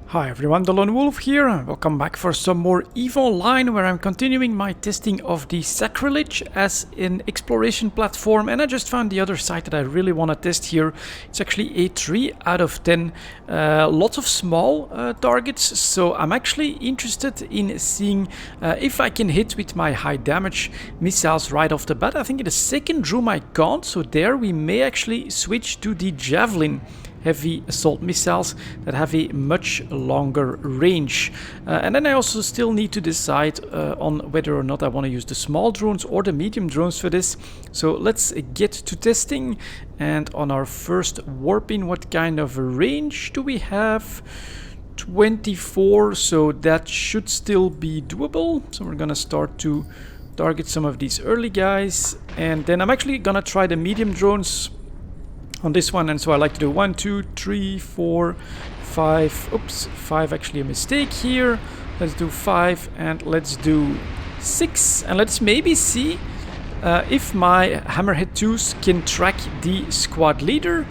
Hi everyone, delonewolf here. Welcome back for some more EVE Online, where I'm continuing my testing of the Sacrilege as an exploration platform, and I just found the other site that I really want to test here. It's actually a 3 out of 10. Lots of small targets, so I'm actually interested in seeing if I can hit with my high damage missiles right off the bat. I think in the second room I can't, so there we may actually switch to the Javelin heavy assault missiles that have a much longer range. And then I also still need to decide on whether or not I want to use the small drones or the medium drones for this. So let's get to testing. And on our first warping, what kind of a range do we have? 24, so that should still be doable. So we're gonna start to target some of these early guys, and then I'm actually gonna try the medium drones on this one. And so I like to do 1, 2, 3, 4, 5. Oops, 5 actually a mistake here. Let's do 5 and let's do 6, and let's maybe see if my Hammerhead 2s can track the squad leader.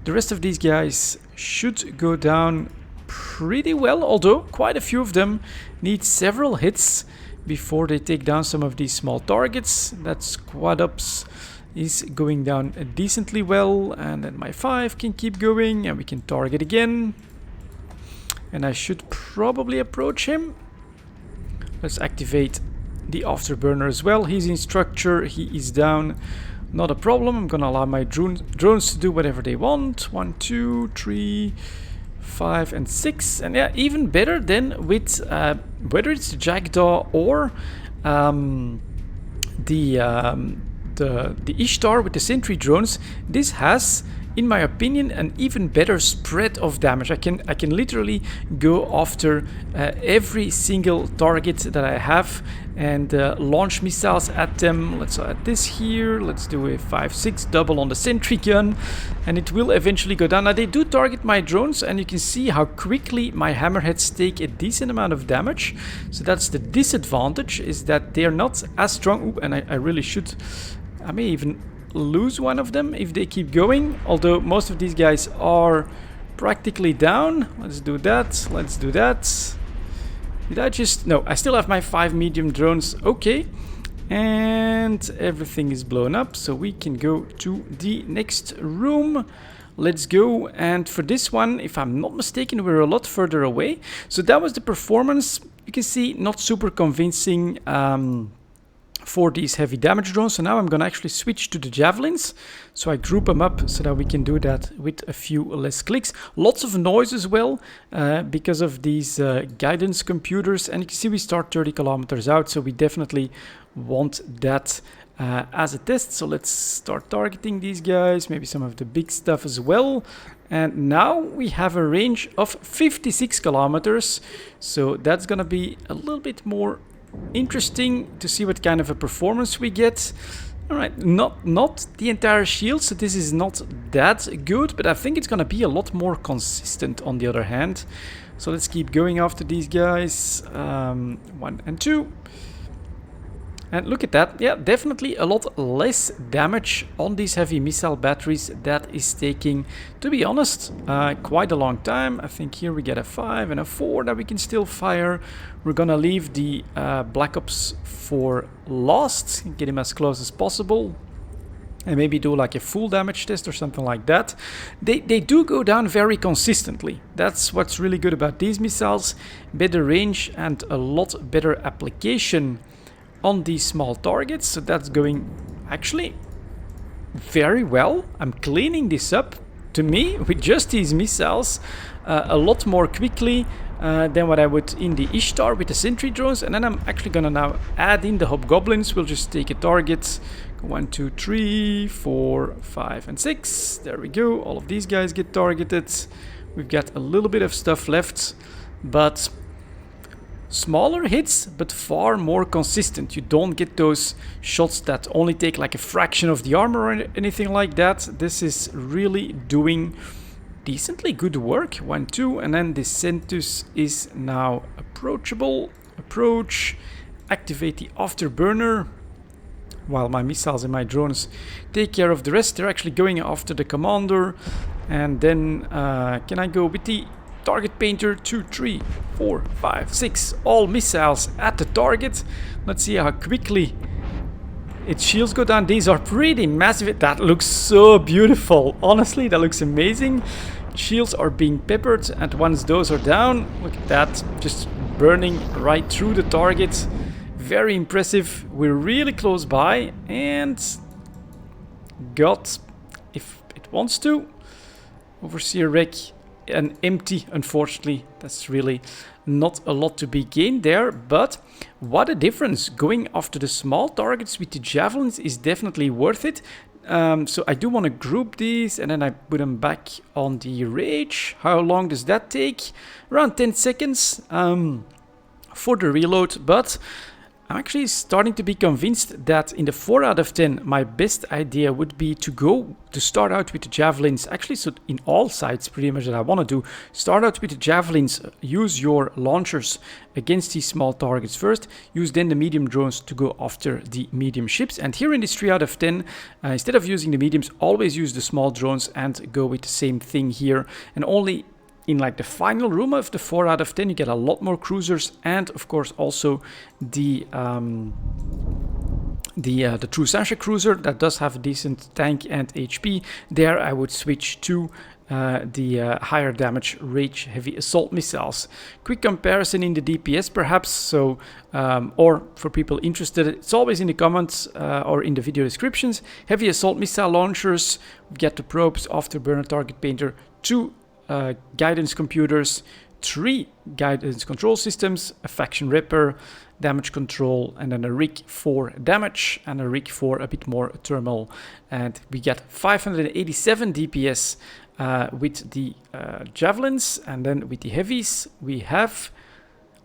The rest of these guys should go down pretty well, although quite a few of them need several hits before they take down some of these small targets. That squad ups is going down decently well, and then my 5 can keep going and we can target again, and I should probably approach him. Let's activate the Afterburner as well. He's in structure, he is down, not a problem. I'm gonna allow my drones to do whatever they want. 1, 2, 3, 5 and 6, and yeah, even better than with whether it's the Jackdaw or the Ishtar with the sentry drones. This has, in my opinion, an even better spread of damage. I can literally go after every single target that I have and launch missiles at them. Let's add this here. Let's do a 5-6 double on the sentry gun, and it will eventually go down. Now they do target my drones, and you can see how quickly my hammerheads take a decent amount of damage. So that's the disadvantage, is that they're not as strong. Ooh, and I really should, I may even lose one of them if they keep going, although most of these guys are practically down. Let's do that. Let's do that. Did I just... No, I still have my 5 medium drones. Okay. And everything is blown up, so we can go to the next room. Let's go. And for this one, if I'm not mistaken, we're a lot further away. So that was the performance. You can see not super convincing for these heavy damage drones. So now I'm gonna actually switch to the Javelins. So I group them up so that we can do that with a few less clicks. Lots of noise as well because of these guidance computers. And you can see we start 30 kilometers out, so we definitely want that as a test. So let's start targeting these guys, maybe some of the big stuff as well. And now we have a range of 56 kilometers. So that's gonna be a little bit more interesting to see what kind of a performance we get. All right, not the entire shield, so this is not that good, but I think it's gonna be a lot more consistent on the other hand. So let's keep going after these guys. 1 and 2. And look at that. Yeah, definitely a lot less damage on these heavy missile batteries. That is taking, to be honest, quite a long time. I think here we get a 5 and a 4 that we can still fire. We're gonna leave the Black Ops for last, get him as close as possible, and maybe do like a full damage test or something like that. They do go down very consistently. That's what's really good about these missiles. Better range and a lot better application on these small targets. So that's going actually very well. I'm cleaning this up, to me, with just these missiles a lot more quickly than what I would in the Ishtar with the sentry drones. And then I'm actually gonna now add in the hobgoblins. We'll just take a target. 1, 2, 3, 4, 5 and 6. There we go. All of these guys get targeted. We've got a little bit of stuff left, but smaller hits, but far more consistent. You don't get those shots that only take like a fraction of the armor or anything like that. This is really doing decently good work. 1, 2, and then the Centus is now approachable. Approach, activate the Afterburner, while my missiles and my drones take care of the rest. They're actually going after the commander, and then can I go with the Target painter, 2, 3, 4, 5, 6. All missiles at the target. Let's see how quickly its shields go down. These are pretty massive. That looks so beautiful. Honestly, that looks amazing. Shields are being peppered, and once those are down, look at that, just burning right through the target. Very impressive. We're really close by, and got, if it wants to, Overseer wreck and empty. Unfortunately, that's really not a lot to be gained there, but what a difference. Going after the small targets with the javelins is definitely worth it. So I do want to group these, and then I put them back on the rage. How long does that take? Around 10 seconds for the reload, but I'm actually starting to be convinced that in the 4 out of 10, my best idea would be to start out with the javelins. Actually, so in all sides pretty much that I want to do, start out with the javelins, use your launchers against these small targets first, use then the medium drones to go after the medium ships. And here in this 3 out of 10, instead of using the mediums, always use the small drones and go with the same thing here. And only in like the final room of the 4 out of 10, you get a lot more cruisers, and of course also the true Sansha cruiser that does have a decent tank and HP. There I would switch to the higher damage rage heavy assault missiles. Quick comparison in the DPS perhaps, so or for people interested, it's always in the comments or in the video descriptions. Heavy assault missile launchers, we get the probes, Afterburner, target painter, 2 guidance computers, 3 guidance control systems, a faction ripper, damage control, and then a rig for damage, and a rig for a bit more thermal. And we get 587 DPS with the javelins, and then with the heavies we have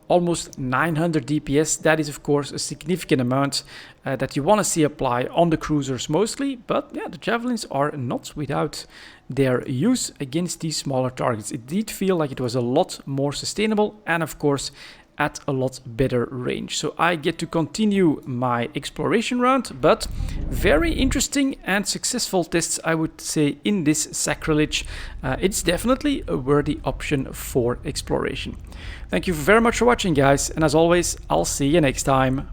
almost 900 DPS. That is of course a significant amount that you want to see apply on the cruisers mostly, but yeah, the javelins are not without their use against these smaller targets. It did feel like it was a lot more sustainable, and of course at a lot better range. So I get to continue my exploration round, but very interesting and successful tests, I would say, in this Sacrilege. It's definitely a worthy option for exploration. Thank you very much for watching, guys, and as always, I'll see you next time.